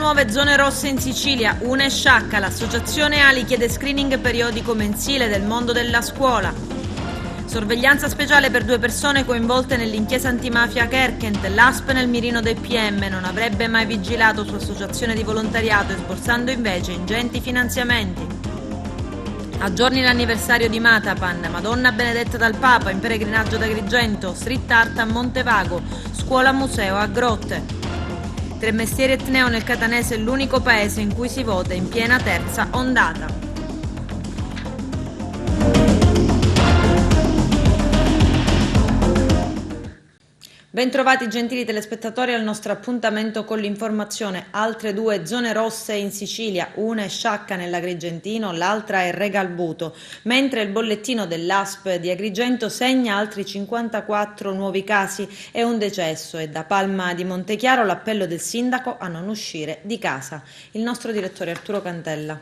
nuove zone rosse in Sicilia, una è Sciacca. L'associazione Ali chiede screening periodico mensile del mondo della scuola. Sorveglianza speciale per 2 persone coinvolte nell'inchiesta antimafia Kerkent. L'ASP nel mirino del PM non avrebbe mai vigilato su associazione di volontariato, sborsando invece ingenti finanziamenti. A giorni l'anniversario di Matapan, Madonna benedetta dal Papa in pellegrinaggio ad Agrigento, street art a Montevago, scuola museo a Grotte. Tremestieri e Etneo nel Catanese è l'unico paese in cui si vota in piena terza ondata. Bentrovati gentili telespettatori al nostro appuntamento con l'informazione. Altre 2 zone rosse in Sicilia, una è Sciacca nell'Agrigentino, l'altra è Regalbuto, mentre il bollettino dell'ASP di Agrigento segna altri 54 nuovi casi e un decesso, e da Palma di Montechiaro l'appello del sindaco a non uscire di casa. Il nostro direttore Arturo Cantella.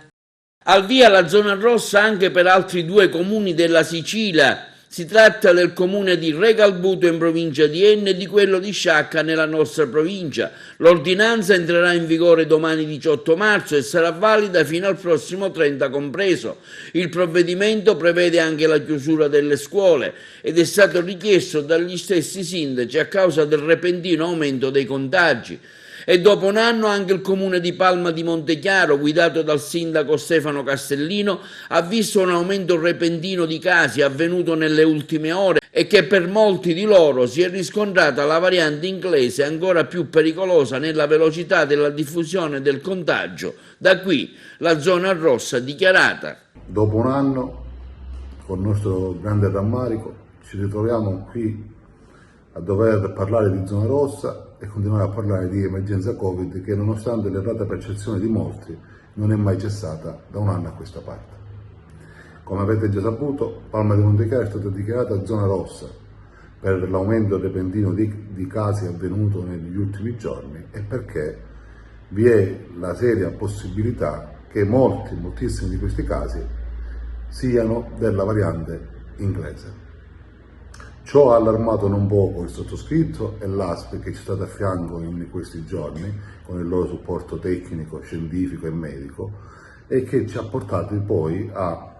Al via la zona rossa anche per altri 2 comuni della Sicilia. Si tratta del comune di Regalbuto in provincia di Enna e di quello di Sciacca nella nostra provincia. L'ordinanza entrerà in vigore domani 18 marzo e sarà valida fino al prossimo 30 compreso. Il provvedimento prevede anche la chiusura delle scuole ed è stato richiesto dagli stessi sindaci a causa del repentino aumento dei contagi. E dopo un anno anche il comune di Palma di Montechiaro, guidato dal sindaco Stefano Castellino, ha visto un aumento repentino di casi avvenuto nelle ultime ore e che per molti di loro si è riscontrata la variante inglese ancora più pericolosa nella velocità della diffusione del contagio. Da qui la zona rossa dichiarata. Dopo un anno, con il nostro grande rammarico, ci ritroviamo qui a dover parlare di zona rossa e continuare a parlare di emergenza Covid che, nonostante l'errata percezione di molti, non è mai cessata da un anno a questa parte. Come avete già saputo, Palma di Montechiaro è stata dichiarata zona rossa per l'aumento repentino di casi avvenuto negli ultimi giorni e perché vi è la seria possibilità che moltissimi di questi casi siano della variante inglese. Ciò ha allarmato non poco il sottoscritto e l'ASP che ci è stato a fianco in questi giorni con il loro supporto tecnico, scientifico e medico e che ci ha portati poi a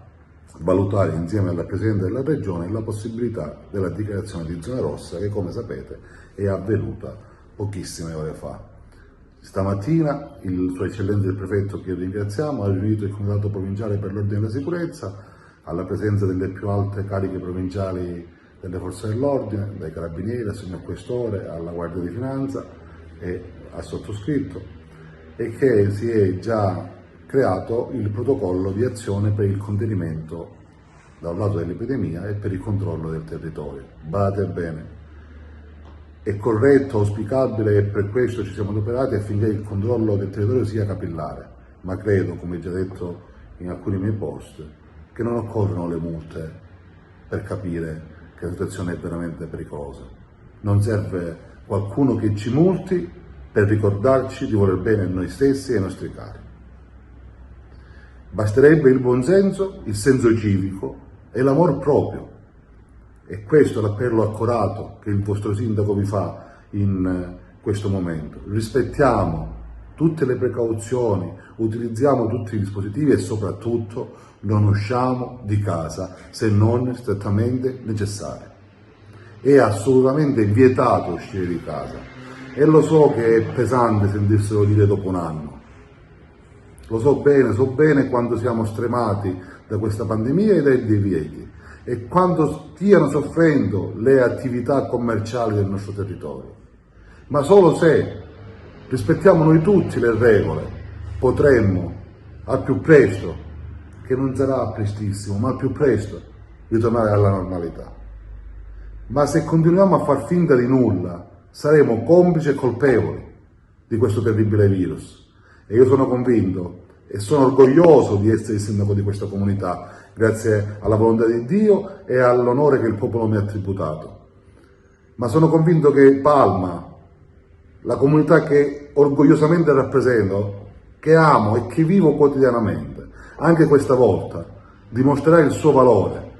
valutare insieme alla Presidente della Regione la possibilità della dichiarazione di zona rossa che, come sapete, è avvenuta pochissime ore fa. Stamattina il Sua Eccellenza il Prefetto, che ringraziamo, ha riunito il Comitato Provinciale per l'Ordine e la Sicurezza alla presenza delle più alte cariche provinciali delle forze dell'ordine, dai carabinieri al signor Questore, alla Guardia di Finanza e al sottoscritto, e che si è già creato il protocollo di azione per il contenimento da un lato dell'epidemia e per il controllo del territorio. Badate bene, è corretto, auspicabile e per questo ci siamo adoperati affinché il controllo del territorio sia capillare, ma credo, come già detto in alcuni miei post, che non occorrono le multe per capire che la situazione è veramente pericolosa. Non serve qualcuno che ci multi per ricordarci di voler bene a noi stessi e ai nostri cari. Basterebbe il buonsenso, il senso civico e l'amor proprio. E questo è l'appello accorato che il vostro sindaco vi fa in questo momento. Rispettiamo tutte le precauzioni, utilizziamo tutti i dispositivi e soprattutto non usciamo di casa se non strettamente necessario. È assolutamente vietato uscire di casa e lo so che è pesante sentirselo dire dopo un anno. Lo so bene quanto siamo stremati da questa pandemia e dai divieti e quanto stiano soffrendo le attività commerciali del nostro territorio. Ma solo se rispettiamo noi tutti le regole potremmo al più presto, che non sarà prestissimo, ma al più presto ritornare alla normalità. Ma se continuiamo a far finta di nulla, saremo complici e colpevoli di questo terribile virus. E io sono convinto e sono orgoglioso di essere il sindaco di questa comunità, grazie alla volontà di Dio e all'onore che il popolo mi ha tributato. Ma sono convinto che Palma, la comunità che orgogliosamente rappresento, che amo e che vivo quotidianamente, anche questa volta dimostrerà il suo valore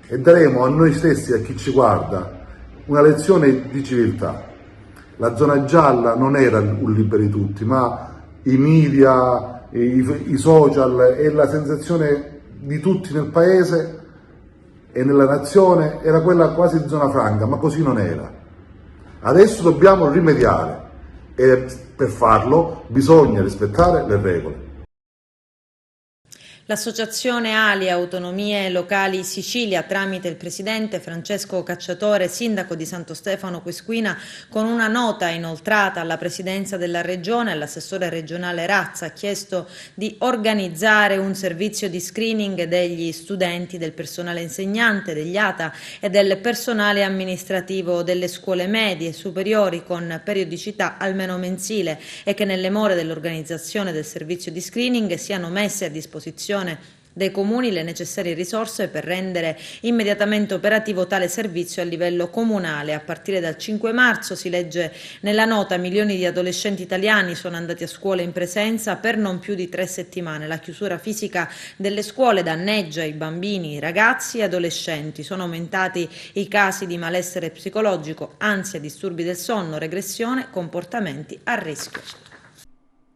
e daremo a noi stessi e a chi ci guarda una lezione di civiltà. La zona gialla non era un liberi tutti, ma i media, i social e la sensazione di tutti nel paese e nella nazione era quella quasi di zona franca, ma così non era. Adesso dobbiamo rimediare e per farlo bisogna rispettare le regole. L'associazione Ali Autonomie Locali Sicilia, tramite il presidente Francesco Cacciatore, sindaco di Santo Stefano Quesquina, con una nota inoltrata alla presidenza della regione, all'assessore regionale Razza, ha chiesto di organizzare un servizio di screening degli studenti, del personale insegnante, degli ATA e del personale amministrativo delle scuole medie e superiori con periodicità almeno mensile, e che nelle more dell'organizzazione del servizio di screening siano messe a disposizione dei comuni le necessarie risorse per rendere immediatamente operativo tale servizio a livello comunale. A partire dal 5 marzo, si legge nella nota, milioni di adolescenti italiani sono andati a scuola in presenza per non più di 3 settimane. La chiusura fisica delle scuole danneggia i bambini, i ragazzi e adolescenti. Sono aumentati i casi di malessere psicologico, ansia, disturbi del sonno, regressione, comportamenti a rischio.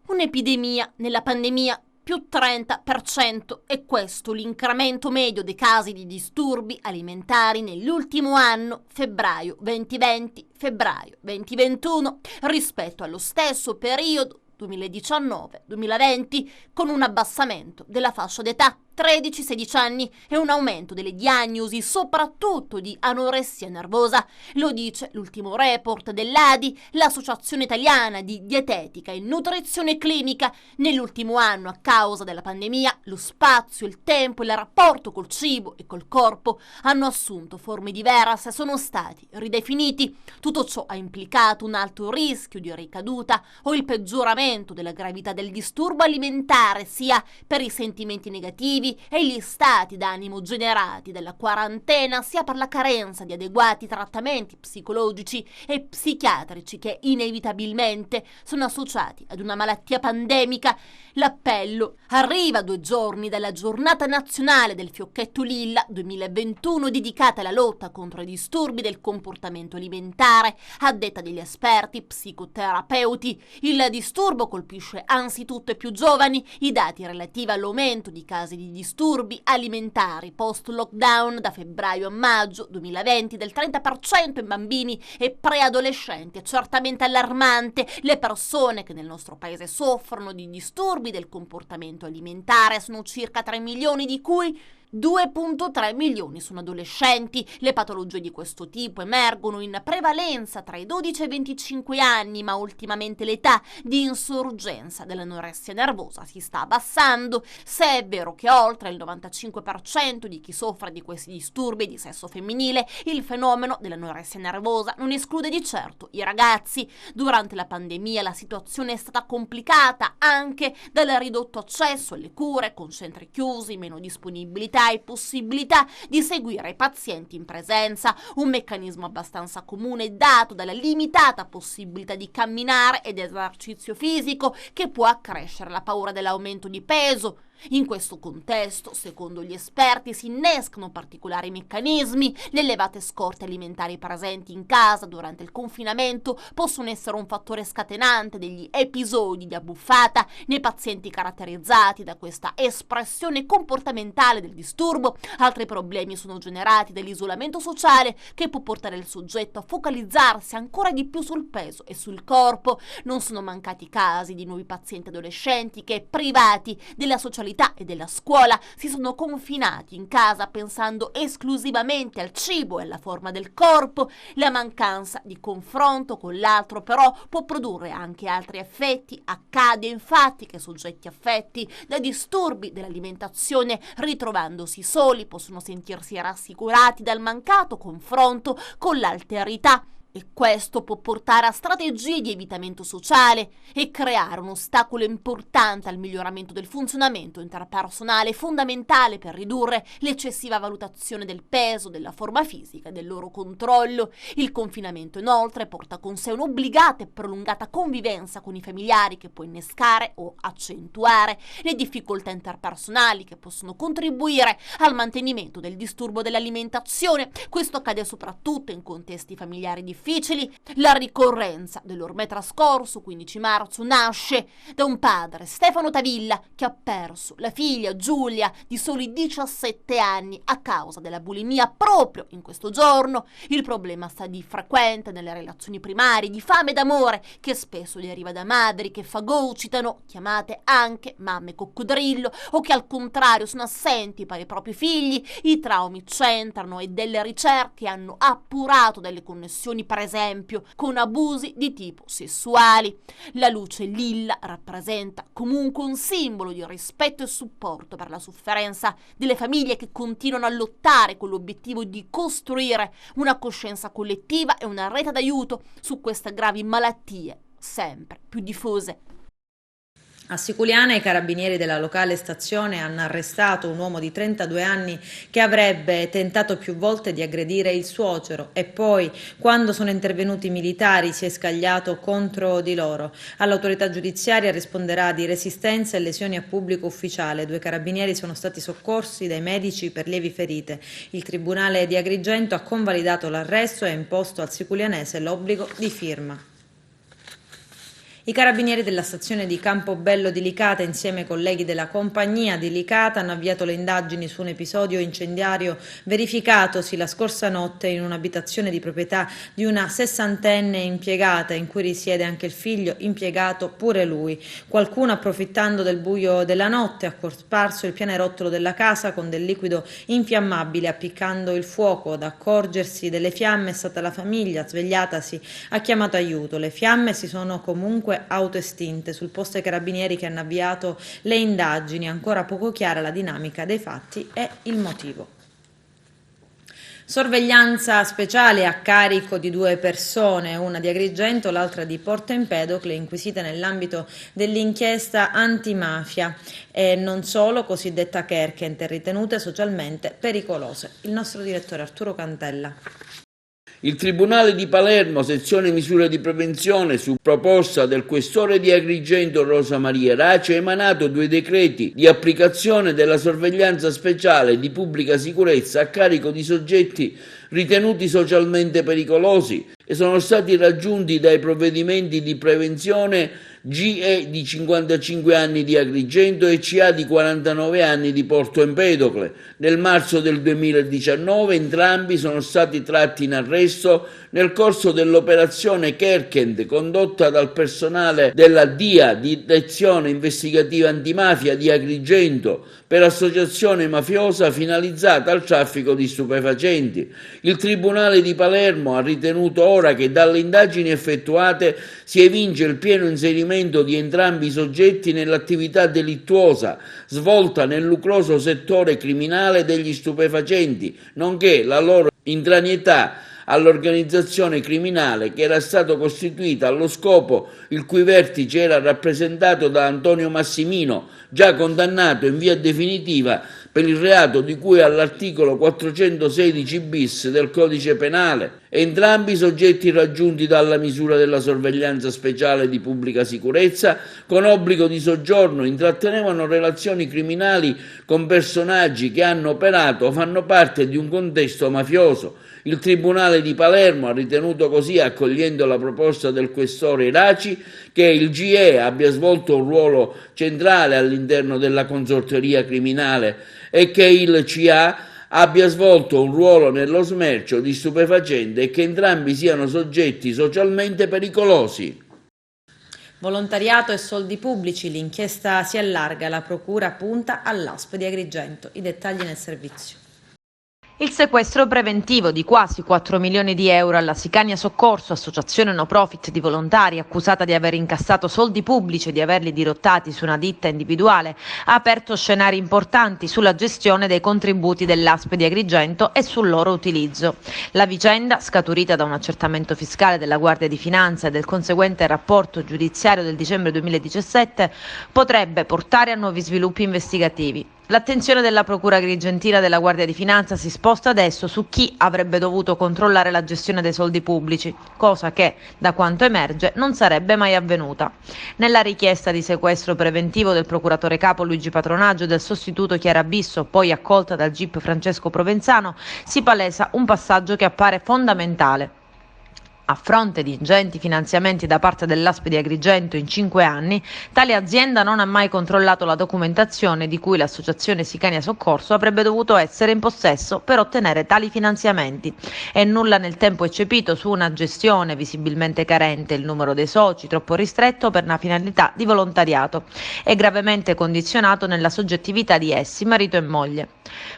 Un'epidemia nella pandemia. Più 30%, è questo l'incremento medio dei casi di disturbi alimentari nell'ultimo anno, febbraio 2020-febbraio 2021, rispetto allo stesso periodo 2019-2020, con un abbassamento della fascia d'età 13-16 anni e un aumento delle diagnosi, soprattutto di anoressia nervosa. Lo dice l'ultimo report dell'ADI, l'Associazione Italiana di Dietetica e Nutrizione Clinica. Nell'ultimo anno, a causa della pandemia, lo spazio, il tempo e il rapporto col cibo e col corpo hanno assunto forme diverse, sono stati ridefiniti. Tutto ciò ha implicato un alto rischio di ricaduta o il peggioramento della gravità del disturbo alimentare, sia per i sentimenti negativi e gli stati d'animo generati dalla quarantena, sia per la carenza di adeguati trattamenti psicologici e psichiatrici che inevitabilmente sono associati ad una malattia pandemica. L'appello arriva 2 giorni dalla Giornata Nazionale del Fiocchetto Lilla 2021, dedicata alla lotta contro i disturbi del comportamento alimentare. A detta degli esperti psicoterapeuti, il disturbo colpisce anzitutto i più giovani. I dati relativi all'aumento di casi di disturbi alimentari post-lockdown da febbraio a maggio 2020 del 30% in bambini e preadolescenti è certamente allarmante. Le persone che nel nostro paese soffrono di disturbi del comportamento alimentare sono circa 3 milioni, di cui 2,3 milioni sono adolescenti. Le patologie di questo tipo emergono in prevalenza tra i 12 e i 25 anni, ma ultimamente l'età di insorgenza dell'anoressia nervosa si sta abbassando. Se è vero che oltre il 95% di chi soffre di questi disturbi di sesso femminile, il fenomeno dell'anoressia nervosa non esclude di certo i ragazzi. Durante la pandemia la situazione è stata complicata anche dal ridotto accesso alle cure, con centri chiusi, meno disponibilità e possibilità di seguire i pazienti in presenza, un meccanismo abbastanza comune dato dalla limitata possibilità di camminare ed esercizio fisico, che può accrescere la paura dell'aumento di peso. In questo contesto, secondo gli esperti, si innescano particolari meccanismi. Le elevate scorte alimentari presenti in casa durante il confinamento possono essere un fattore scatenante degli episodi di abbuffata nei pazienti caratterizzati da questa espressione comportamentale del disturbo. Altri problemi sono generati dall'isolamento sociale, che può portare il soggetto a focalizzarsi ancora di più sul peso e sul corpo. Non sono mancati casi di nuovi pazienti adolescenti che, privati della socialità e della scuola, si sono confinati in casa pensando esclusivamente al cibo e alla forma del corpo. La mancanza di confronto con l'altro però può produrre anche altri effetti. Accade infatti che soggetti affetti da disturbi dell'alimentazione, ritrovandosi soli, possono sentirsi rassicurati dal mancato confronto con l'alterità. E questo può portare a strategie di evitamento sociale e creare un ostacolo importante al miglioramento del funzionamento interpersonale, fondamentale per ridurre l'eccessiva valutazione del peso, della forma fisica e del loro controllo. Il confinamento inoltre porta con sé un'obbligata e prolungata convivenza con i familiari, che può innescare o accentuare le difficoltà interpersonali che possono contribuire al mantenimento del disturbo dell'alimentazione. Questo accade soprattutto in contesti familiari difficili, difficili. La ricorrenza dell'ormai trascorso 15 marzo nasce da un padre, Stefano Tavilla, che ha perso la figlia Giulia di soli 17 anni a causa della bulimia proprio in questo giorno. Il problema sta di frequente nelle relazioni primarie, di fame d'amore, che spesso deriva da madri che fagocitano, chiamate anche mamme coccodrillo, o che al contrario sono assenti per i propri figli. I traumi c'entrano e delle ricerche hanno appurato delle connessioni, per esempio, con abusi di tipo sessuali. La luce lilla rappresenta comunque un simbolo di rispetto e supporto per la sofferenza delle famiglie che continuano a lottare con l'obiettivo di costruire una coscienza collettiva e una rete d'aiuto su queste gravi malattie sempre più diffuse. A Siculiana i carabinieri della locale stazione hanno arrestato un uomo di 32 anni che avrebbe tentato più volte di aggredire il suocero e poi, quando sono intervenuti i militari, si è scagliato contro di loro. All'autorità giudiziaria risponderà di resistenza e lesioni a pubblico ufficiale. 2 carabinieri sono stati soccorsi dai medici per lievi ferite. Il Tribunale di Agrigento ha convalidato l'arresto e ha imposto al siculianese l'obbligo di firma. I carabinieri della stazione di Campobello di Licata, insieme ai colleghi della compagnia di Licata, hanno avviato le indagini su un episodio incendiario verificatosi la scorsa notte in un'abitazione di proprietà di una 60enne impiegata, in cui risiede anche il figlio, impiegato pure lui. Qualcuno, approfittando del buio della notte, ha cosparso il pianerottolo della casa con del liquido infiammabile, appiccando il fuoco. Ad accorgersi delle fiamme è stata la famiglia. Svegliatasi, ha chiamato aiuto. Le fiamme si sono comunque autoestinte. Sul posto i carabinieri che hanno avviato le indagini. Ancora poco chiara la dinamica dei fatti e il motivo. Sorveglianza speciale a carico di 2 persone, una di Agrigento, l'altra di Porto Empedocle, inquisite nell'ambito dell'inchiesta antimafia e non solo, cosiddetta Kerkent, ritenute socialmente pericolose. Il nostro direttore Arturo Cantella. Il Tribunale di Palermo, sezione misure di prevenzione, su proposta del questore di Agrigento Rosa Maria Raci, ha emanato 2 decreti di applicazione della sorveglianza speciale di pubblica sicurezza a carico di soggetti ritenuti socialmente pericolosi e sono stati raggiunti dai provvedimenti di prevenzione GE di 55 anni di Agrigento e CA di 49 anni di Porto Empedocle. Nel marzo del 2019 entrambi sono stati tratti in arresto nel corso dell'operazione Kerkent condotta dal personale della DIA, Direzione Investigativa Antimafia di Agrigento, per associazione mafiosa finalizzata al traffico di stupefacenti. Il Tribunale di Palermo ha ritenuto ora che dalle indagini effettuate si evince il pieno inserimento di entrambi i soggetti nell'attività delittuosa svolta nel lucroso settore criminale degli stupefacenti, nonché la loro intranietà all'organizzazione criminale che era stato costituita allo scopo il cui vertice era rappresentato da Antonio Massimino, già condannato in via definitiva per il reato di cui all'articolo 416 bis del Codice Penale. Entrambi i soggetti raggiunti dalla misura della sorveglianza speciale di pubblica sicurezza con obbligo di soggiorno intrattenevano relazioni criminali con personaggi che hanno operato o fanno parte di un contesto mafioso. Il Tribunale di Palermo ha ritenuto così, accogliendo la proposta del questore Raci, che il GE abbia svolto un ruolo centrale all'interno della consorteria criminale e che il CA abbia svolto un ruolo nello smercio di stupefacenti e che entrambi siano soggetti socialmente pericolosi. Volontariato e soldi pubblici, l'inchiesta si allarga, la procura punta all'ASP di Agrigento. I dettagli nel servizio. Il sequestro preventivo di quasi 4 milioni di euro alla Sicania Soccorso, associazione no profit di volontari accusata di aver incassato soldi pubblici e di averli dirottati su una ditta individuale, ha aperto scenari importanti sulla gestione dei contributi dell'ASP di Agrigento e sul loro utilizzo. La vicenda, scaturita da un accertamento fiscale della Guardia di Finanza e del conseguente rapporto giudiziario del dicembre 2017, potrebbe portare a nuovi sviluppi investigativi. L'attenzione della Procura Agrigentina della Guardia di Finanza si sposta adesso su chi avrebbe dovuto controllare la gestione dei soldi pubblici, cosa che, da quanto emerge, non sarebbe mai avvenuta. Nella richiesta di sequestro preventivo del procuratore capo Luigi Patronaggio e del sostituto Chiara Bisso, poi accolta dal GIP Francesco Provenzano, si palesa un passaggio che appare fondamentale. A fronte di ingenti finanziamenti da parte dell'ASP di Agrigento in 5 anni, tale azienda non ha mai controllato la documentazione di cui l'associazione Sicania Soccorso avrebbe dovuto essere in possesso per ottenere tali finanziamenti. E nulla nel tempo eccepito su una gestione visibilmente carente, il numero dei soci troppo ristretto per una finalità di volontariato e gravemente condizionato nella soggettività di essi, marito e moglie.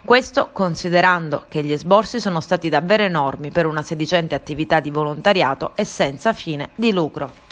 Questo considerando che gli esborsi sono stati davvero enormi per una sedicente attività di volontariato e senza fine di lucro.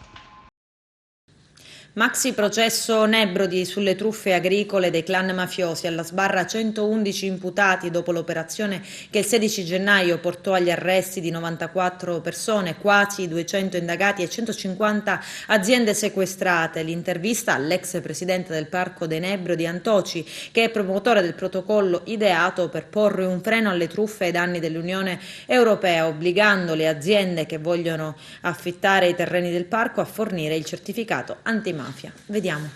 Maxi processo Nebrodi sulle truffe agricole dei clan mafiosi. Alla sbarra 111 imputati dopo l'operazione che il 16 gennaio portò agli arresti di 94 persone, quasi 200 indagati e 150 aziende sequestrate. L'intervista all'ex presidente del Parco dei Nebrodi Antoci, che è promotore del protocollo ideato per porre un freno alle truffe ai danni dell'Unione Europea, obbligando le aziende che vogliono affittare i terreni del parco a fornire il certificato antimafia. Vediamo.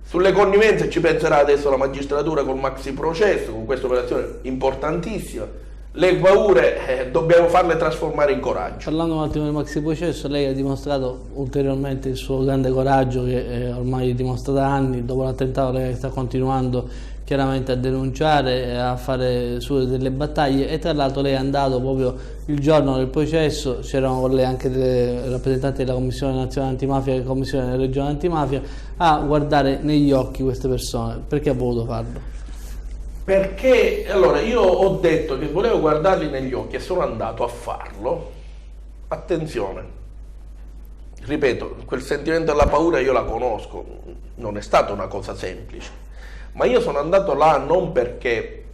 Sulle connivenze ci penserà adesso la magistratura col maxi processo, con questa operazione importantissima. Le paure dobbiamo farle trasformare in coraggio. Parlando un attimo del maxi processo, lei ha dimostrato ulteriormente il suo grande coraggio che ormai dimostra da anni. Dopo l'attentato lei sta continuando chiaramente a denunciare e a fare sue delle battaglie, e tra l'altro lei è andato proprio il giorno del processo, c'erano con lei anche delle rappresentanti della Commissione Nazionale Antimafia e della Commissione Regionale Antimafia, a guardare negli occhi queste persone. Perché ha voluto farlo? Perché allora io ho detto che volevo guardarli negli occhi e sono andato a farlo. Attenzione, ripeto, quel sentimento della paura io la conosco, non è stata una cosa semplice, ma io sono andato là non perché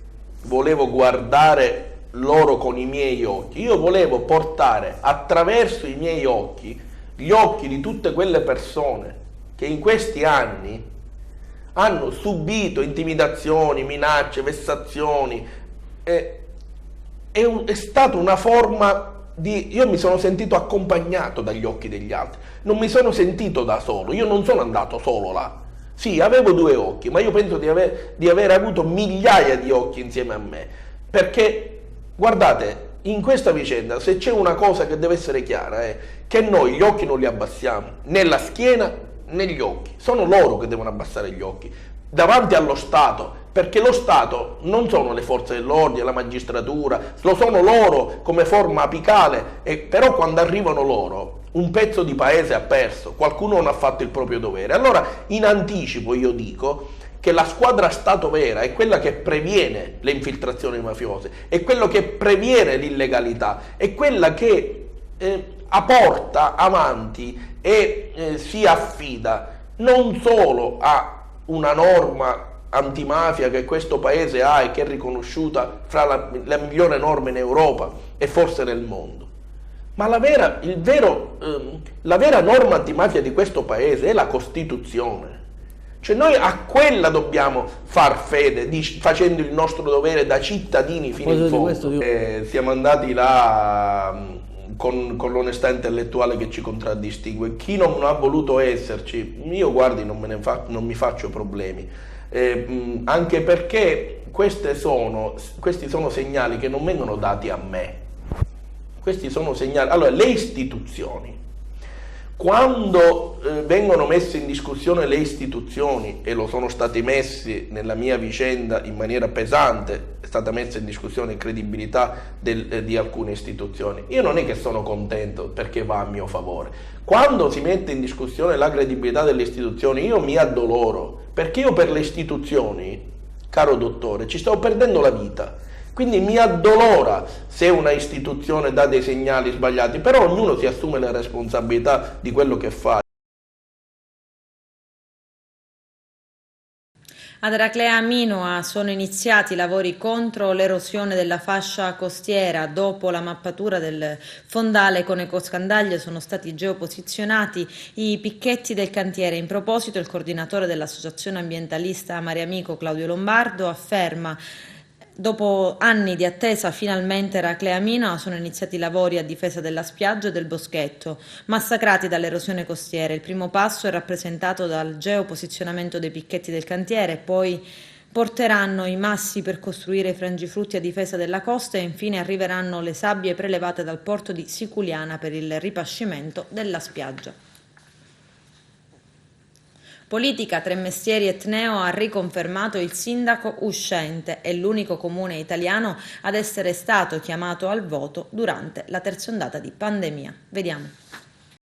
volevo guardare loro con i miei occhi, io volevo portare attraverso i miei occhi gli occhi di tutte quelle persone che in questi anni hanno subito intimidazioni, minacce, vessazioni. È stata una forma di... Io mi sono sentito accompagnato dagli occhi degli altri, non mi sono sentito da solo, io non sono andato solo là. Sì, avevo 2 occhi, ma io penso di aver avuto migliaia di occhi insieme a me, perché, guardate, in questa vicenda, se c'è una cosa che deve essere chiara, è che noi gli occhi non li abbassiamo, né la schiena né gli occhi, sono loro che devono abbassare gli occhi, davanti allo Stato, perché lo Stato non sono le forze dell'ordine, la magistratura, lo sono loro come forma apicale, però quando arrivano loro un pezzo di paese ha perso, qualcuno non ha fatto il proprio dovere. Allora in anticipo io dico che la squadra Stato vera è quella che previene le infiltrazioni mafiose, è quello che previene l'illegalità, è quella che porta avanti e si affida non solo a una norma antimafia che questo paese ha e che è riconosciuta fra la migliore norma in Europa e forse nel mondo, ma la vera norma antimafia di questo paese è la Costituzione. Cioè noi a quella dobbiamo far fede, facendo il nostro dovere da cittadini fino in fondo. Siamo andati là con l'onestà intellettuale che ci contraddistingue. Chi non ha voluto esserci, io guardi non mi faccio problemi, anche perché questi sono segnali che non vengono dati a me, questi sono segnali. Allora, le istituzioni, quando vengono messe in discussione le istituzioni, e lo sono stati messi nella mia vicenda in maniera pesante, è stata messa in discussione la credibilità di alcune istituzioni, io non è che sono contento perché va a mio favore. Quando si mette in discussione la credibilità delle istituzioni io mi addoloro, perché io per le istituzioni, caro dottore, ci stavo perdendo la vita. Quindi mi addolora se una istituzione dà dei segnali sbagliati, però ognuno si assume la responsabilità di quello che fa. Ad Eraclea Minoa sono iniziati i lavori contro l'erosione della fascia costiera. Dopo la mappatura del fondale con ecoscandaglie sono stati geoposizionati i picchetti del cantiere. In proposito il coordinatore dell'associazione ambientalista Mare Amico Claudio Lombardo afferma: dopo anni di attesa, finalmente Eraclea Minoa sono iniziati i lavori a difesa della spiaggia e del boschetto, massacrati dall'erosione costiera. Il primo passo è rappresentato dal geoposizionamento dei picchetti del cantiere, poi porteranno i massi per costruire i frangiflutti a difesa della costa e infine arriveranno le sabbie prelevate dal porto di Siculiana per il ripascimento della spiaggia. Politica, Tremestieri e Tneo ha riconfermato il sindaco uscente, è l'unico comune italiano ad essere stato chiamato al voto durante la terza ondata di pandemia. Vediamo.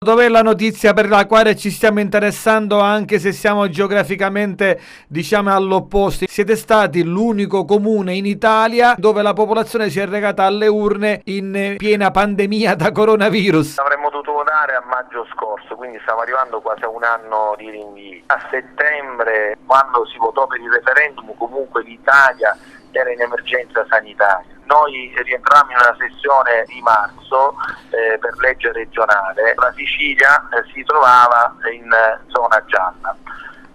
Dov'è la notizia per la quale ci stiamo interessando, anche se siamo geograficamente, diciamo, all'opposto? Siete stati l'unico comune in Italia dove la popolazione si è recata alle urne in piena pandemia da coronavirus. Avremmo dovuto votare a maggio scorso, quindi stiamo arrivando quasi a un anno di rinvii. A settembre, quando si votò per il referendum, comunque l'Italia era in emergenza sanitaria. Noi rientrammo in una sessione di marzo per legge regionale, la Sicilia si trovava in zona gialla.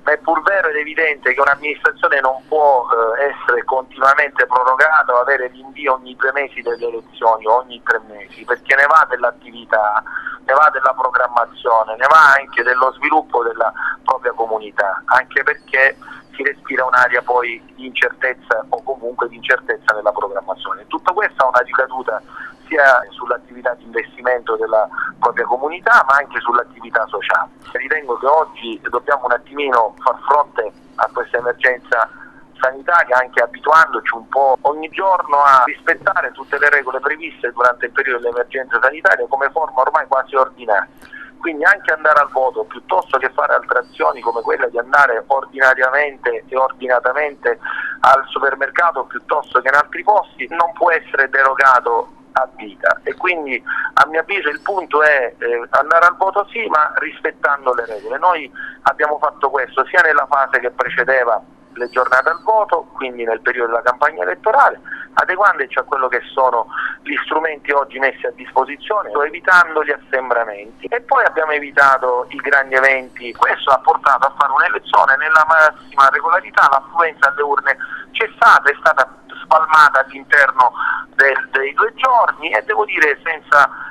Ma è pur vero ed evidente che un'amministrazione non può essere continuamente prorogata o avere rinvio ogni 2 mesi delle elezioni o ogni 3 mesi, perché ne va dell'attività, ne va della programmazione, ne va anche dello sviluppo della propria comunità, anche perché si respira un'area poi di incertezza o comunque di incertezza nella programmazione. Tutto questo ha una ricaduta sia sull'attività di investimento della propria comunità ma anche sull'attività sociale. Ritengo che oggi dobbiamo un attimino far fronte a questa emergenza sanitaria anche abituandoci un po' ogni giorno a rispettare tutte le regole previste durante il periodo dell'emergenza sanitaria come forma ormai quasi ordinaria. Quindi anche andare al voto piuttosto che fare altre azioni come quella di andare ordinariamente e ordinatamente al supermercato piuttosto che in altri posti non può essere derogato a vita, e quindi a mio avviso il punto è andare al voto sì, ma rispettando le regole. Noi abbiamo fatto questo sia nella fase che precedeva le giornate al voto, quindi nel periodo della campagna elettorale, adeguandoci a quello che sono gli strumenti oggi messi a disposizione, evitando gli assembramenti, e poi abbiamo evitato i grandi eventi. Questo ha portato a fare un'elezione nella massima regolarità. L'affluenza alle urne c'è stata, è stata spalmata all'interno dei 2 giorni e devo dire senza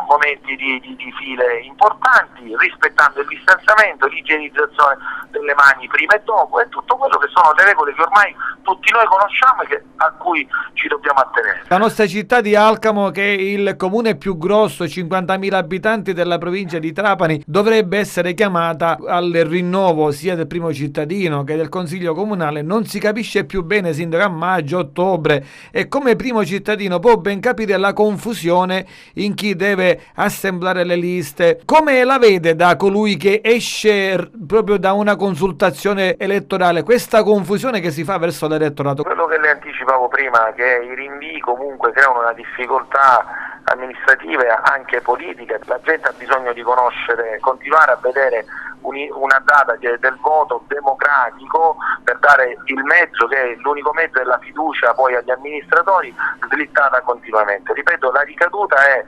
momenti di file importanti, rispettando il distanziamento, l'igienizzazione delle mani prima e dopo, e tutto quello che sono le regole che ormai tutti noi conosciamo e a cui ci dobbiamo attenere. La nostra città di Alcamo, che è il comune più grosso, 50.000 abitanti della provincia di Trapani, dovrebbe essere chiamata al rinnovo sia del primo cittadino che del consiglio comunale. Non si capisce più bene, sindaco, a maggio, ottobre, e come primo cittadino può ben capire la confusione in chi deve assemblare le liste. Come la vede da colui che esce proprio da una consultazione elettorale questa confusione che si fa verso l'elettorato? Quello che le anticipavo prima, che i rinvii comunque creano una difficoltà amministrative anche politiche. La gente ha bisogno di conoscere, continuare a vedere una data del voto democratico per dare il mezzo, che è l'unico mezzo della fiducia poi agli amministratori, slittata continuamente. Ripeto, la ricaduta è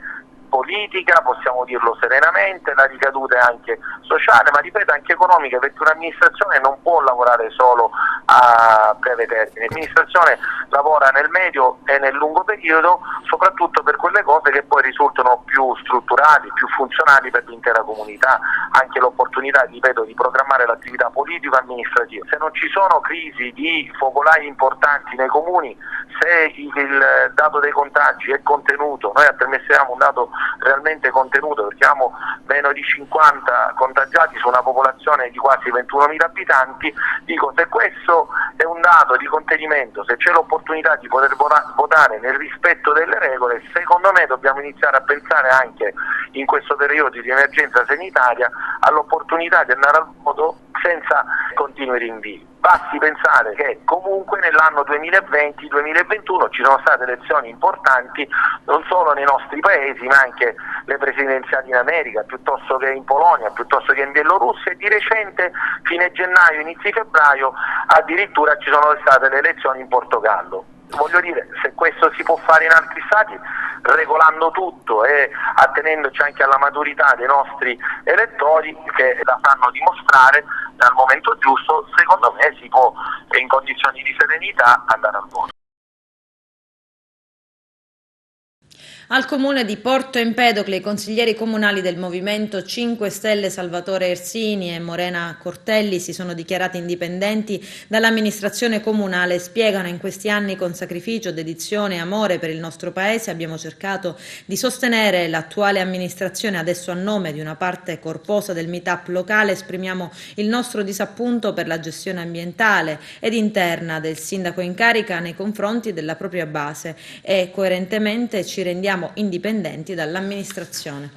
politica, possiamo dirlo serenamente, la ricaduta è anche sociale, ma ripeto anche economica, perché un'amministrazione non può lavorare solo a breve termine. L'amministrazione lavora nel medio e nel lungo periodo, soprattutto per quelle cose che poi risultano più strutturali, più funzionali per l'intera comunità, anche l'opportunità, ripeto, di programmare l'attività politico-amministrativa. Se non ci sono crisi di focolai importanti nei comuni, se il dato dei contagi è contenuto, noi attraversiamo un dato realmente contenuto perché abbiamo meno di 50 contagiati su una popolazione di quasi 21.000 abitanti, dico, se questo è un dato di contenimento, se c'è l'opportunità di poter votare nel rispetto delle regole, secondo me dobbiamo iniziare a pensare anche in questo periodo di emergenza sanitaria all'opportunità di andare al voto senza continui rinvii. Basti pensare che comunque nell'anno 2020-2021 ci sono state elezioni importanti non solo nei nostri paesi ma anche le presidenziali in America, piuttosto che in Polonia, piuttosto che in Bielorussia, e di recente fine gennaio, inizi febbraio addirittura ci sono state le elezioni in Portogallo. Voglio dire, se questo si può fare in altri stati, regolando tutto e attenendoci anche alla maturità dei nostri elettori che la sanno dimostrare al momento giusto, secondo me si può in condizioni di serenità andare al voto. Al comune di Porto Empedocle i consiglieri comunali del Movimento 5 Stelle Salvatore Ersini e Morena Cortelli si sono dichiarati indipendenti dall'amministrazione comunale e spiegano: in questi anni con sacrificio, dedizione e amore per il nostro paese abbiamo cercato di sostenere l'attuale amministrazione. Adesso a nome di una parte corposa del meetup locale esprimiamo il nostro disappunto per la gestione ambientale ed interna del sindaco in carica nei confronti della propria base e coerentemente ci rendiamo indipendenti dall'amministrazione.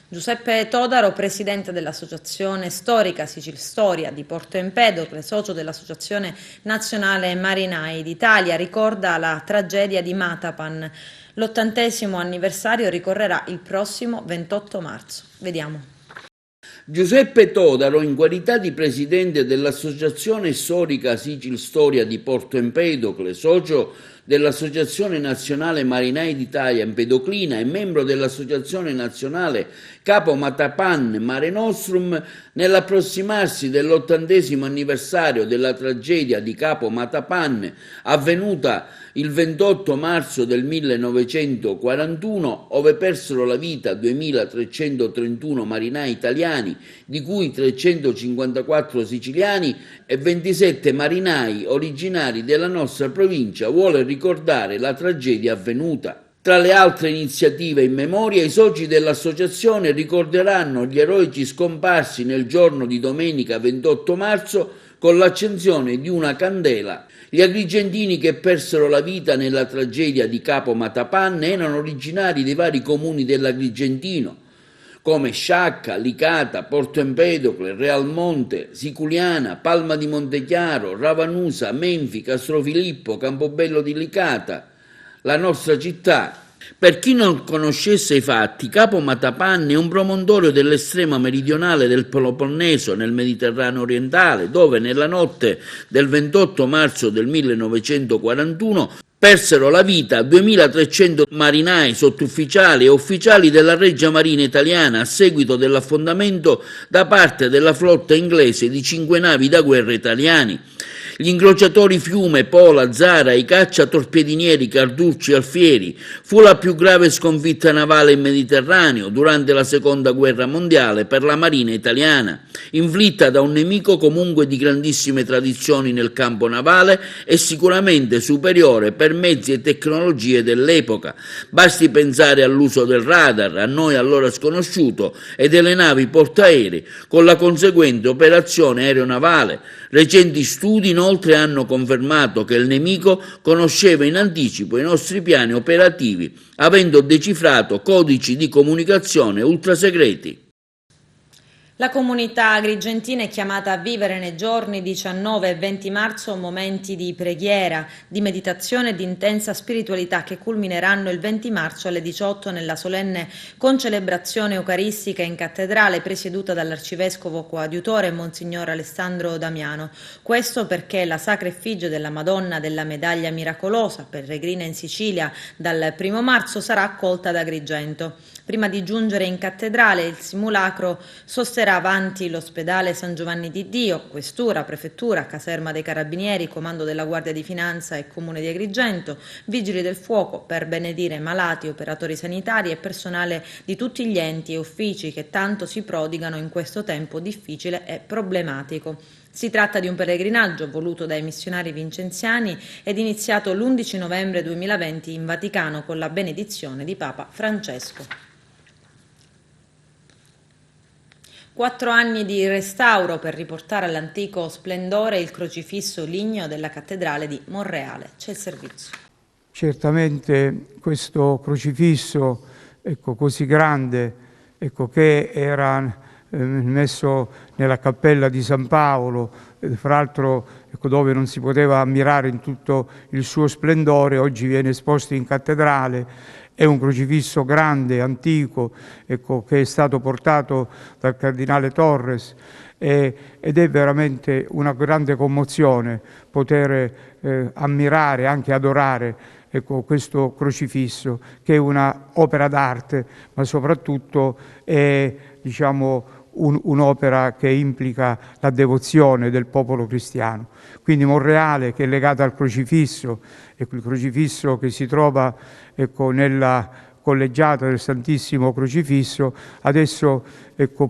Giuseppe Todaro, presidente dell'Associazione Storica Sicil Storia di Porto Empedocle, socio dell'Associazione Nazionale Marinai d'Italia, ricorda la tragedia di Matapan. L'80° anniversario ricorrerà il prossimo 28 marzo. Vediamo. Giuseppe Todaro, in qualità di presidente dell'Associazione Storica Sicil Storia di Porto Empedocle, socio dell'Associazione Nazionale Marinai d'Italia Empedoclina e membro dell'Associazione Nazionale Capo Matapan Mare Nostrum, nell'approssimarsi dell'80° anniversario della tragedia di Capo Matapan avvenuta il 28 marzo del 1941, ove persero la vita 2.331 marinai italiani, di cui 354 siciliani e 27 marinai originari della nostra provincia, vuole ricordare la tragedia avvenuta. Tra le altre iniziative in memoria, i soci dell'associazione ricorderanno gli eroici scomparsi nel giorno di domenica 28 marzo con l'accensione di una candela. Gli agrigentini che persero la vita nella tragedia di Capo Matapan erano originari dei vari comuni dell'Agrigentino, come Sciacca, Licata, Porto Empedocle, Realmonte, Siculiana, Palma di Montechiaro, Ravanusa, Menfi, Castrofilippo, Campobello di Licata, la nostra città. Per chi non conoscesse i fatti, Capo Matapan è un promontorio dell'estrema meridionale del Peloponneso nel Mediterraneo orientale, dove nella notte del 28 marzo del 1941 persero la vita 2.300 marinai, sottufficiali e ufficiali della Regia Marina italiana a seguito dell'affondamento da parte della flotta inglese di 5 navi da guerra italiani. Gli incrociatori Fiume, Pola, Zara, i cacciatorpedinieri Carducci e Alfieri. Fu la più grave sconfitta navale in Mediterraneo durante la Seconda Guerra Mondiale per la Marina italiana, inflitta da un nemico comunque di grandissime tradizioni nel campo navale e sicuramente superiore per mezzi e tecnologie dell'epoca. Basti pensare all'uso del radar, a noi allora sconosciuto, e delle navi portaerei, con la conseguente operazione aeronavale. Recenti studi inoltre hanno confermato che il nemico conosceva in anticipo i nostri piani operativi, avendo decifrato codici di comunicazione ultrasegreti. La comunità agrigentina è chiamata a vivere nei giorni 19 e 20 marzo momenti di preghiera, di meditazione e di intensa spiritualità che culmineranno il 20 marzo alle 18 nella solenne concelebrazione eucaristica in cattedrale presieduta dall'arcivescovo coadiutore Monsignor Alessandro Damiano. Questo perché la Sacra Effigie della Madonna della Medaglia Miracolosa, peregrina in Sicilia dal 1 marzo, sarà accolta ad Agrigento. Prima di giungere in cattedrale, il simulacro sosterrà avanti l'ospedale San Giovanni di Dio, questura, prefettura, caserma dei carabinieri, comando della Guardia di Finanza e Comune di Agrigento, vigili del fuoco per benedire malati, operatori sanitari e personale di tutti gli enti e uffici che tanto si prodigano in questo tempo difficile e problematico. Si tratta di un pellegrinaggio voluto dai missionari vincenziani ed iniziato l'11 novembre 2020 in Vaticano con la benedizione di Papa Francesco. 4 anni di restauro per riportare all'antico splendore il crocifisso ligneo della cattedrale di Monreale. C'è il servizio. Certamente questo crocifisso, così grande, che era messo nella cappella di San Paolo, fra l'altro dove non si poteva ammirare in tutto il suo splendore, oggi viene esposto in cattedrale. È un crocifisso grande, antico, che è stato portato dal cardinale Torres ed è veramente una grande commozione poter ammirare, anche adorare questo crocifisso, che è una opera d'arte, ma soprattutto è, un'opera che implica la devozione del popolo cristiano. Quindi Monreale, che è legata al crocifisso, il crocifisso che si trova nella collegiata del Santissimo Crocifisso, adesso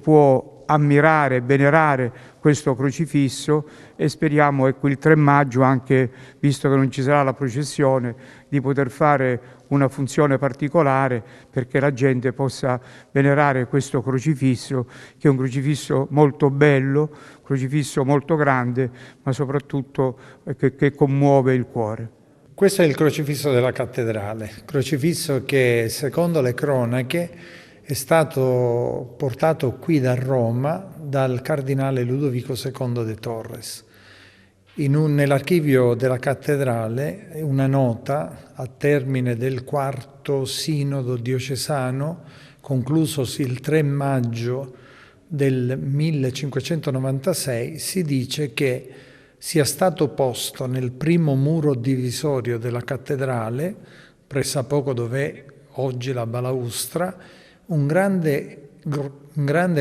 può ammirare e venerare questo crocifisso, e speriamo il 3 maggio, anche visto che non ci sarà la processione, di poter fare una funzione particolare perché la gente possa venerare questo crocifisso, che è un crocifisso molto bello, un crocifisso molto grande, ma soprattutto che commuove il cuore. Questo è il crocifisso della cattedrale, crocifisso che secondo le cronache è stato portato qui da Roma dal cardinale Ludovico II de Torres. Nell'archivio della cattedrale una nota a termine del quarto sinodo diocesano, conclusosi il 3 maggio del 1596, si dice che sia stato posto nel primo muro divisorio della cattedrale, pressappoco dov'è oggi la balaustra, un grande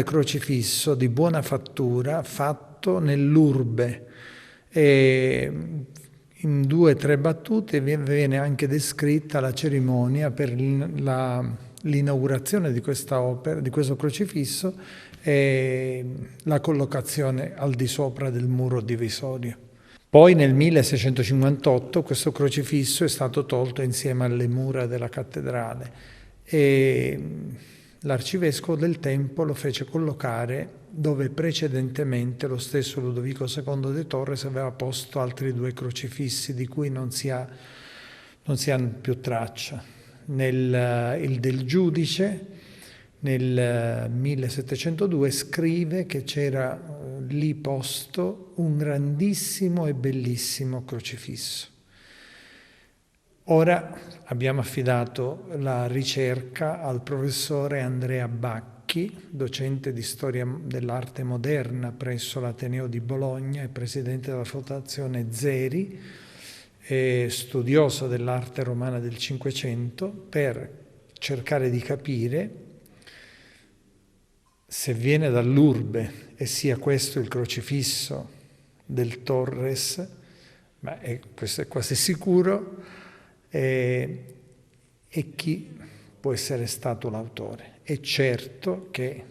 crocifisso di buona fattura fatto nell'urbe. E in 2 o 3 battute viene anche descritta la cerimonia per l'inaugurazione di questa opera, di questo crocifisso, e la collocazione al di sopra del muro divisorio. Poi nel 1658 questo crocifisso è stato tolto insieme alle mura della cattedrale e l'arcivescovo del tempo lo fece collocare dove precedentemente lo stesso Ludovico II de Torres aveva posto altri 2 crocifissi di cui non si ha più traccia. Il del giudice nel 1702 scrive che c'era lì posto un grandissimo e bellissimo crocifisso. Ora abbiamo affidato la ricerca al professore Andrea Bacchi, docente di storia dell'arte moderna presso l'Ateneo di Bologna e presidente della Fondazione Zeri, e studioso dell'arte romana del Cinquecento, per cercare di capire se viene dall'urbe e sia questo il crocifisso del Torres, ma questo è quasi sicuro, e chi può essere stato l'autore. È certo che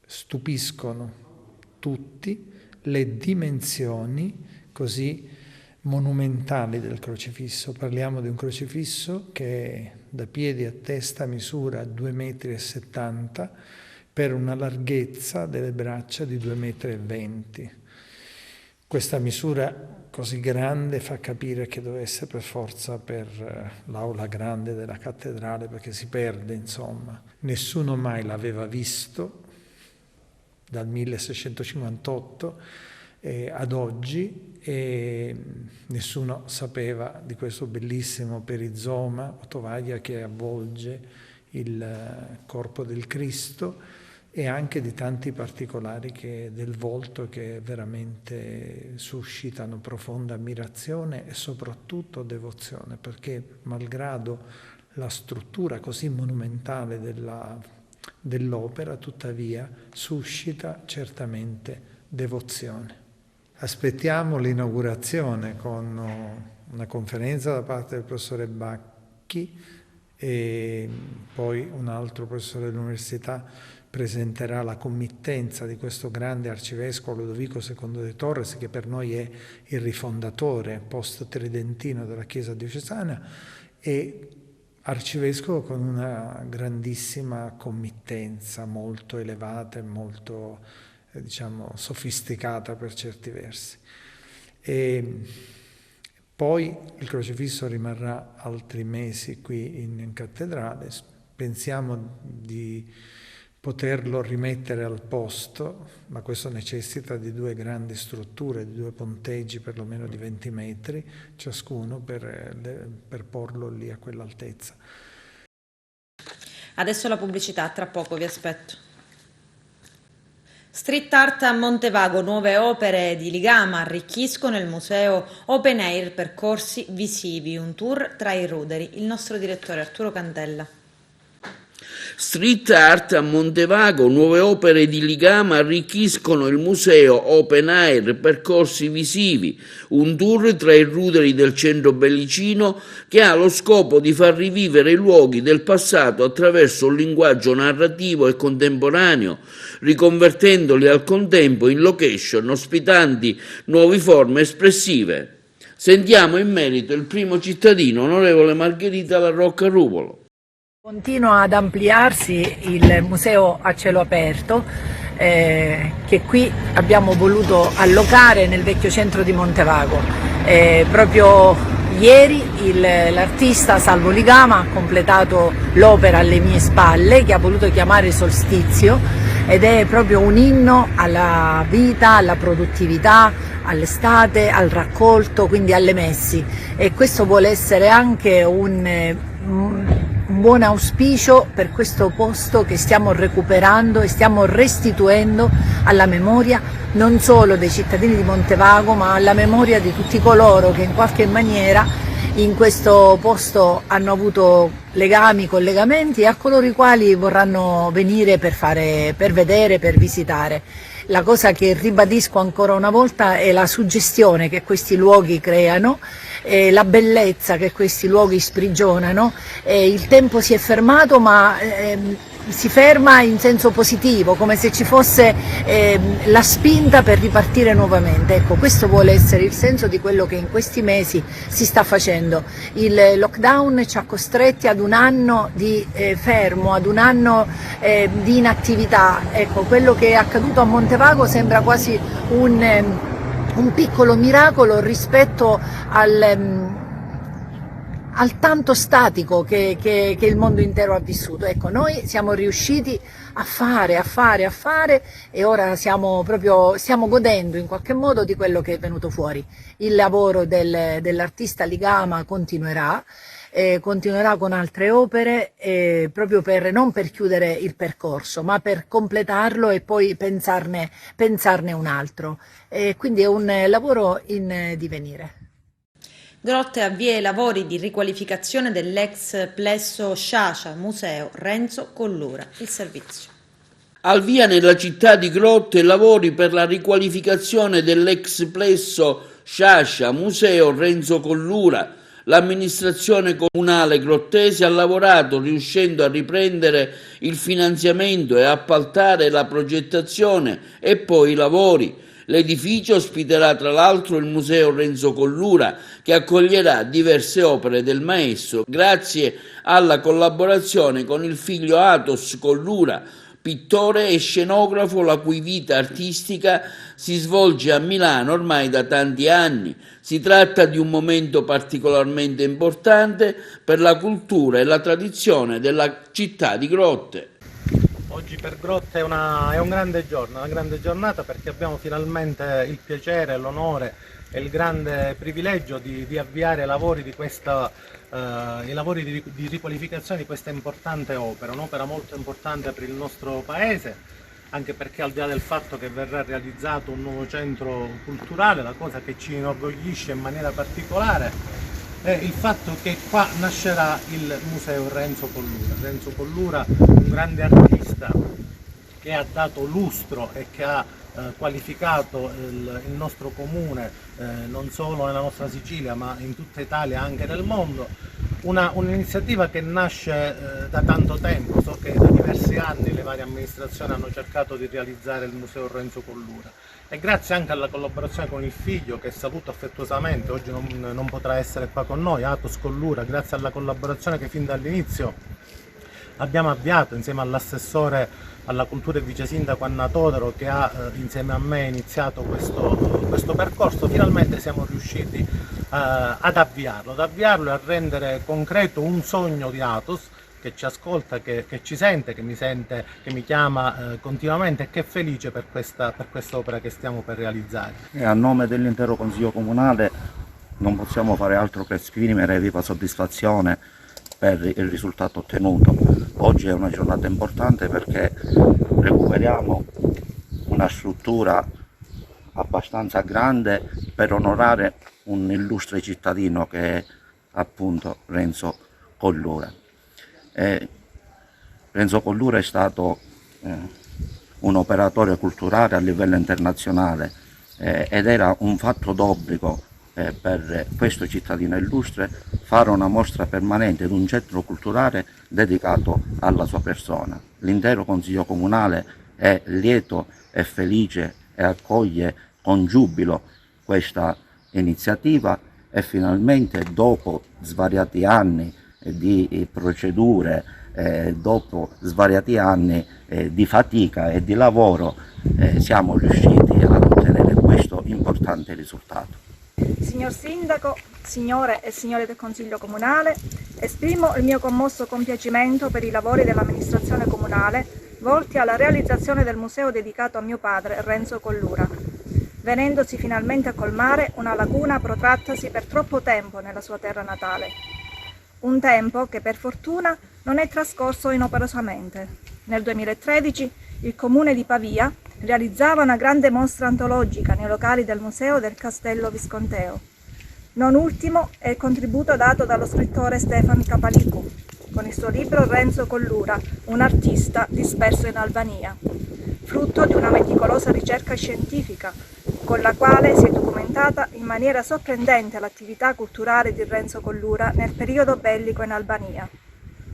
stupiscono tutti le dimensioni così monumentali del crocifisso. Parliamo di un crocifisso che da piedi a testa misura 2,70 m per una larghezza delle braccia di 2,20 m. Questa misura così grande fa capire che deve essere per forza per l'aula grande della cattedrale, perché si perde, insomma. Nessuno mai l'aveva visto dal 1658 ad oggi, e nessuno sapeva di questo bellissimo perizoma o tovaglia che avvolge il corpo del Cristo, e anche di tanti particolari del volto che veramente suscitano profonda ammirazione e soprattutto devozione, perché malgrado la struttura così monumentale dell'opera, tuttavia suscita certamente devozione. Aspettiamo l'inaugurazione con una conferenza da parte del professore Bacchi, e poi un altro professore dell'università presenterà la committenza di questo grande arcivescovo Ludovico II de Torres, che per noi è il rifondatore post-tridentino della Chiesa diocesana, e arcivescovo con una grandissima committenza, molto elevata e molto sofisticata per certi versi. E poi il crocifisso rimarrà altri mesi qui in cattedrale. Pensiamo di poterlo rimettere al posto, ma questo necessita di 2 grandi strutture, di 2 ponteggi perlomeno di 20 metri ciascuno per porlo lì a quell'altezza. Adesso la pubblicità, tra poco vi aspetto. Street Art a Montevago, nuove opere di Ligama arricchiscono il museo Open Air Percorsi Visivi, un tour tra i ruderi. Il nostro direttore Arturo Cantella. Street art a Montevago, nuove opere di Ligama arricchiscono il museo open air, percorsi visivi, un tour tra i ruderi del centro bellicino che ha lo scopo di far rivivere i luoghi del passato attraverso un linguaggio narrativo e contemporaneo, riconvertendoli al contempo in location ospitanti nuove forme espressive. Sentiamo in merito il primo cittadino, onorevole Margherita La Rocca Ruvolo. Continua ad ampliarsi il museo a cielo aperto che qui abbiamo voluto allocare nel vecchio centro di Montevago. Proprio ieri l'artista Salvo Ligama ha completato l'opera alle mie spalle, che ha voluto chiamare Solstizio, ed è proprio un inno alla vita, alla produttività, all'estate, al raccolto, quindi alle messi, e questo vuole essere anche un buon auspicio per questo posto che stiamo recuperando e stiamo restituendo alla memoria non solo dei cittadini di Montevago, ma alla memoria di tutti coloro che in qualche maniera in questo posto hanno avuto legami, collegamenti, e a coloro i quali vorranno venire per vedere, per visitare. La cosa che ribadisco ancora una volta è la suggestione che questi luoghi creano, la bellezza che questi luoghi sprigionano. Il tempo si è fermato, ma si ferma in senso positivo, come se ci fosse la spinta per ripartire nuovamente. Ecco, questo vuole essere il senso di quello che in questi mesi si sta facendo. Il lockdown ci ha costretti ad un anno di fermo, ad un anno di inattività. Ecco, quello che è accaduto a Montevago sembra quasi un piccolo miracolo rispetto al tanto statico che il mondo intero ha vissuto. Ecco, noi siamo riusciti a fare e ora stiamo godendo in qualche modo di quello che è venuto fuori. Il lavoro dell'artista Ligama continuerà con altre opere, proprio non per chiudere il percorso, ma per completarlo e poi pensarne un altro. Quindi è un lavoro in divenire. Grotte avvia i lavori di riqualificazione dell'ex plesso Sciascia, museo Renzo Collura. Il servizio. Al via nella città di Grotte lavori per la riqualificazione dell'ex plesso Sciascia, museo Renzo Collura. L'amministrazione comunale grottese ha lavorato riuscendo a riprendere il finanziamento e appaltare la progettazione e poi i lavori. L'edificio ospiterà tra l'altro il museo Renzo Collura, che accoglierà diverse opere del maestro grazie alla collaborazione con il figlio Athos Collura, pittore e scenografo la cui vita artistica si svolge a Milano ormai da tanti anni. Si tratta di un momento particolarmente importante per la cultura e la tradizione della città di Grotte. Oggi per Grotte è un grande giorno, una grande giornata, perché abbiamo finalmente il piacere, l'onore e il grande privilegio di avviare i lavori di riqualificazione di questa importante opera, un'opera molto importante per il nostro paese, anche perché al di là del fatto che verrà realizzato un nuovo centro culturale, la cosa che ci inorgoglisce in maniera particolare è il fatto che qua nascerà il museo Renzo Collura. Renzo Collura, un grande artista che ha dato lustro e che ha qualificato il nostro comune, non solo nella nostra Sicilia ma in tutta Italia, anche nel mondo. Un'iniziativa che nasce da tanto tempo. So che da diversi anni le varie amministrazioni hanno cercato di realizzare il museo Renzo Collura, e grazie anche alla collaborazione con il figlio, che saluto affettuosamente, oggi non potrà essere qua con noi, Athos Collura, grazie alla collaborazione che fin dall'inizio abbiamo avviato insieme all'assessore alla cultura e vice sindaco Anna Todaro, che ha insieme a me iniziato questo percorso. Finalmente siamo riusciti ad avviarlo e a rendere concreto un sogno di Athos, che ci ascolta, che ci sente, che mi chiama continuamente, e che è felice per questa opera che stiamo per realizzare. E a nome dell'intero Consiglio Comunale non possiamo fare altro che esprimere viva soddisfazione per il risultato ottenuto. Oggi è una giornata importante perché recuperiamo una struttura abbastanza grande per onorare un illustre cittadino che è appunto Renzo Collura. Renzo Collura è stato un operatore culturale a livello internazionale ed era un fatto d'obbligo per questo cittadino illustre fare una mostra permanente ad un centro culturale dedicato alla sua persona. L'intero Consiglio Comunale è lieto e felice e accoglie con giubilo questa iniziativa e finalmente, dopo svariati anni di procedure, dopo svariati anni di fatica e di lavoro, siamo riusciti ad ottenere questo importante risultato. Signor Sindaco, signore e signori del Consiglio Comunale, esprimo il mio commosso compiacimento per i lavori dell'amministrazione comunale volti alla realizzazione del museo dedicato a mio padre Renzo Collura, venendosi finalmente a colmare una laguna protrattasi per troppo tempo nella sua terra natale. Un tempo che per fortuna non è trascorso inoperosamente. Nel 2013 il Comune di Pavia realizzava una grande mostra antologica nei locali del Museo del Castello Visconteo. Non ultimo è il contributo dato dallo scrittore Stefan Capalicu, con il suo libro Renzo Collura, un artista disperso in Albania, frutto di una meticolosa ricerca scientifica, con la quale si è documentata in maniera sorprendente l'attività culturale di Renzo Collura nel periodo bellico in Albania,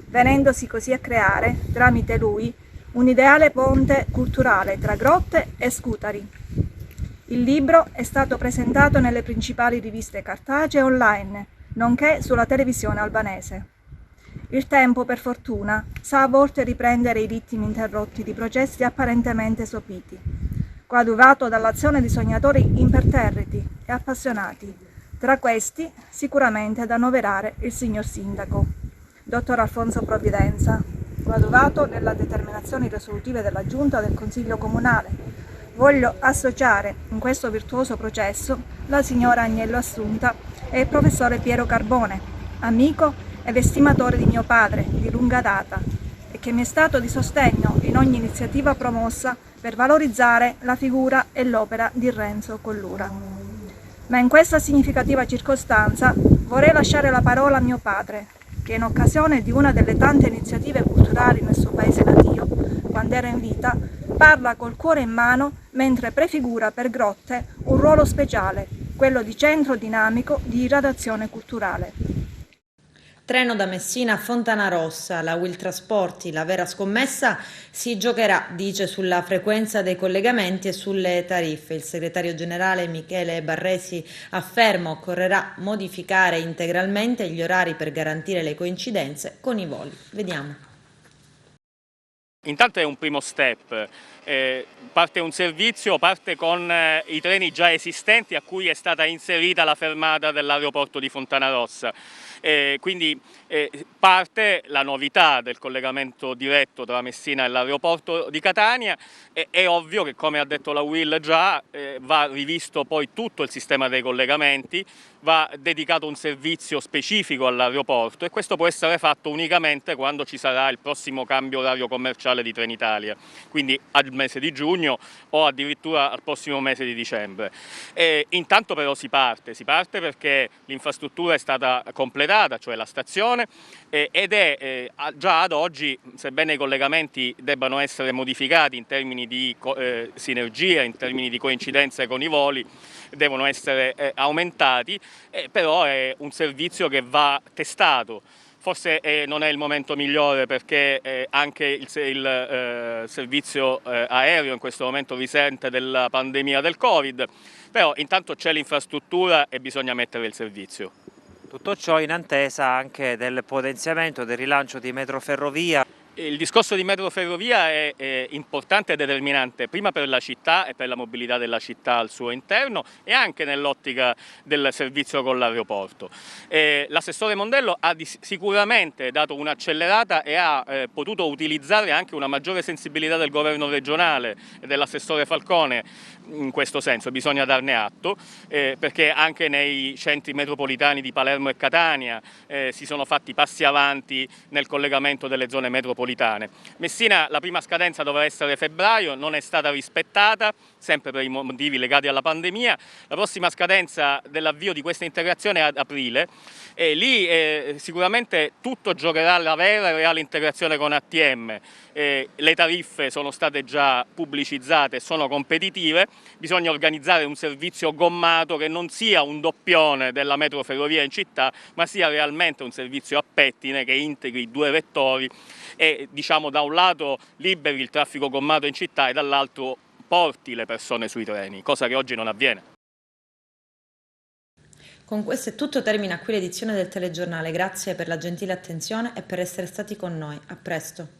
venendosi così a creare, tramite lui, un ideale ponte culturale tra grotte e scutari. Il libro è stato presentato nelle principali riviste cartacee online, nonché sulla televisione albanese. Il tempo, per fortuna, sa a volte riprendere i ritmi interrotti di processi apparentemente sopiti, coadiuvato dall'azione di sognatori imperterriti e appassionati. Tra questi, sicuramente da annoverare il signor Sindaco, dottor Alfonso Provvidenza, coadiuvato nella determinazioni risolutive della Giunta del Consiglio Comunale. Voglio associare in questo virtuoso processo la signora Agnello Assunta e il professore Piero Carbone, amico ed estimatore di mio padre di lunga data e che mi è stato di sostegno in ogni iniziativa promossa per valorizzare la figura e l'opera di Renzo Collura. Ma in questa significativa circostanza vorrei lasciare la parola a mio padre, che in occasione di una delle tante iniziative culturali nel suo paese natio, quando era in vita, parla col cuore in mano mentre prefigura per Grotte un ruolo speciale, quello di centro dinamico di irradiazione culturale. Treno da Messina a Fontanarossa, la Will Trasporti, la vera scommessa si giocherà, dice, sulla frequenza dei collegamenti e sulle tariffe. Il segretario generale Michele Barresi afferma occorrerà modificare integralmente gli orari per garantire le coincidenze con i voli. Vediamo. Intanto è un primo step, parte un servizio, parte con i treni già esistenti a cui è stata inserita la fermata dell'aeroporto di Fontanarossa. Quindi parte la novità del collegamento diretto tra Messina e l'aeroporto di Catania. È ovvio che, come ha detto la Will già, va rivisto poi tutto il sistema dei collegamenti, va dedicato un servizio specifico all'aeroporto e questo può essere fatto unicamente quando ci sarà il prossimo cambio orario commerciale di Trenitalia, quindi al mese di giugno o addirittura al prossimo mese di dicembre. Intanto però si parte perché l'infrastruttura è stata completata, cioè la stazione, ed è già ad oggi, sebbene i collegamenti debbano essere modificati in termini di sinergia, in termini di coincidenze con i voli, devono essere aumentati, però è un servizio che va testato. Forse non è il momento migliore perché anche il servizio aereo in questo momento risente della pandemia del Covid, però intanto c'è l'infrastruttura e bisogna mettere il servizio. Tutto ciò in attesa anche del potenziamento, del rilancio di metroferrovia. Il discorso di metroferrovia è importante e determinante prima per la città e per la mobilità della città al suo interno e anche nell'ottica del servizio con l'aeroporto. L'assessore Mondello ha sicuramente dato un'accelerata e ha potuto utilizzare anche una maggiore sensibilità del governo regionale e dell'assessore Falcone in questo senso, bisogna darne atto, perché anche nei centri metropolitani di Palermo e Catania si sono fatti passi avanti nel collegamento delle zone metropolitane metropolitane. Messina, la prima scadenza doveva essere febbraio, non è stata rispettata, sempre per i motivi legati alla pandemia. La prossima scadenza dell'avvio di questa integrazione è ad aprile e lì sicuramente tutto giocherà la vera e reale integrazione con ATM. Le tariffe sono state già pubblicizzate e sono competitive, bisogna organizzare un servizio gommato che non sia un doppione della metro ferrovia in città, ma sia realmente un servizio a pettine che integri i due vettori e, diciamo, da un lato liberi il traffico gommato in città e dall'altro porti le persone sui treni, cosa che oggi non avviene. Con questo è tutto, termina qui l'edizione del telegiornale. Grazie per la gentile attenzione e per essere stati con noi. A presto.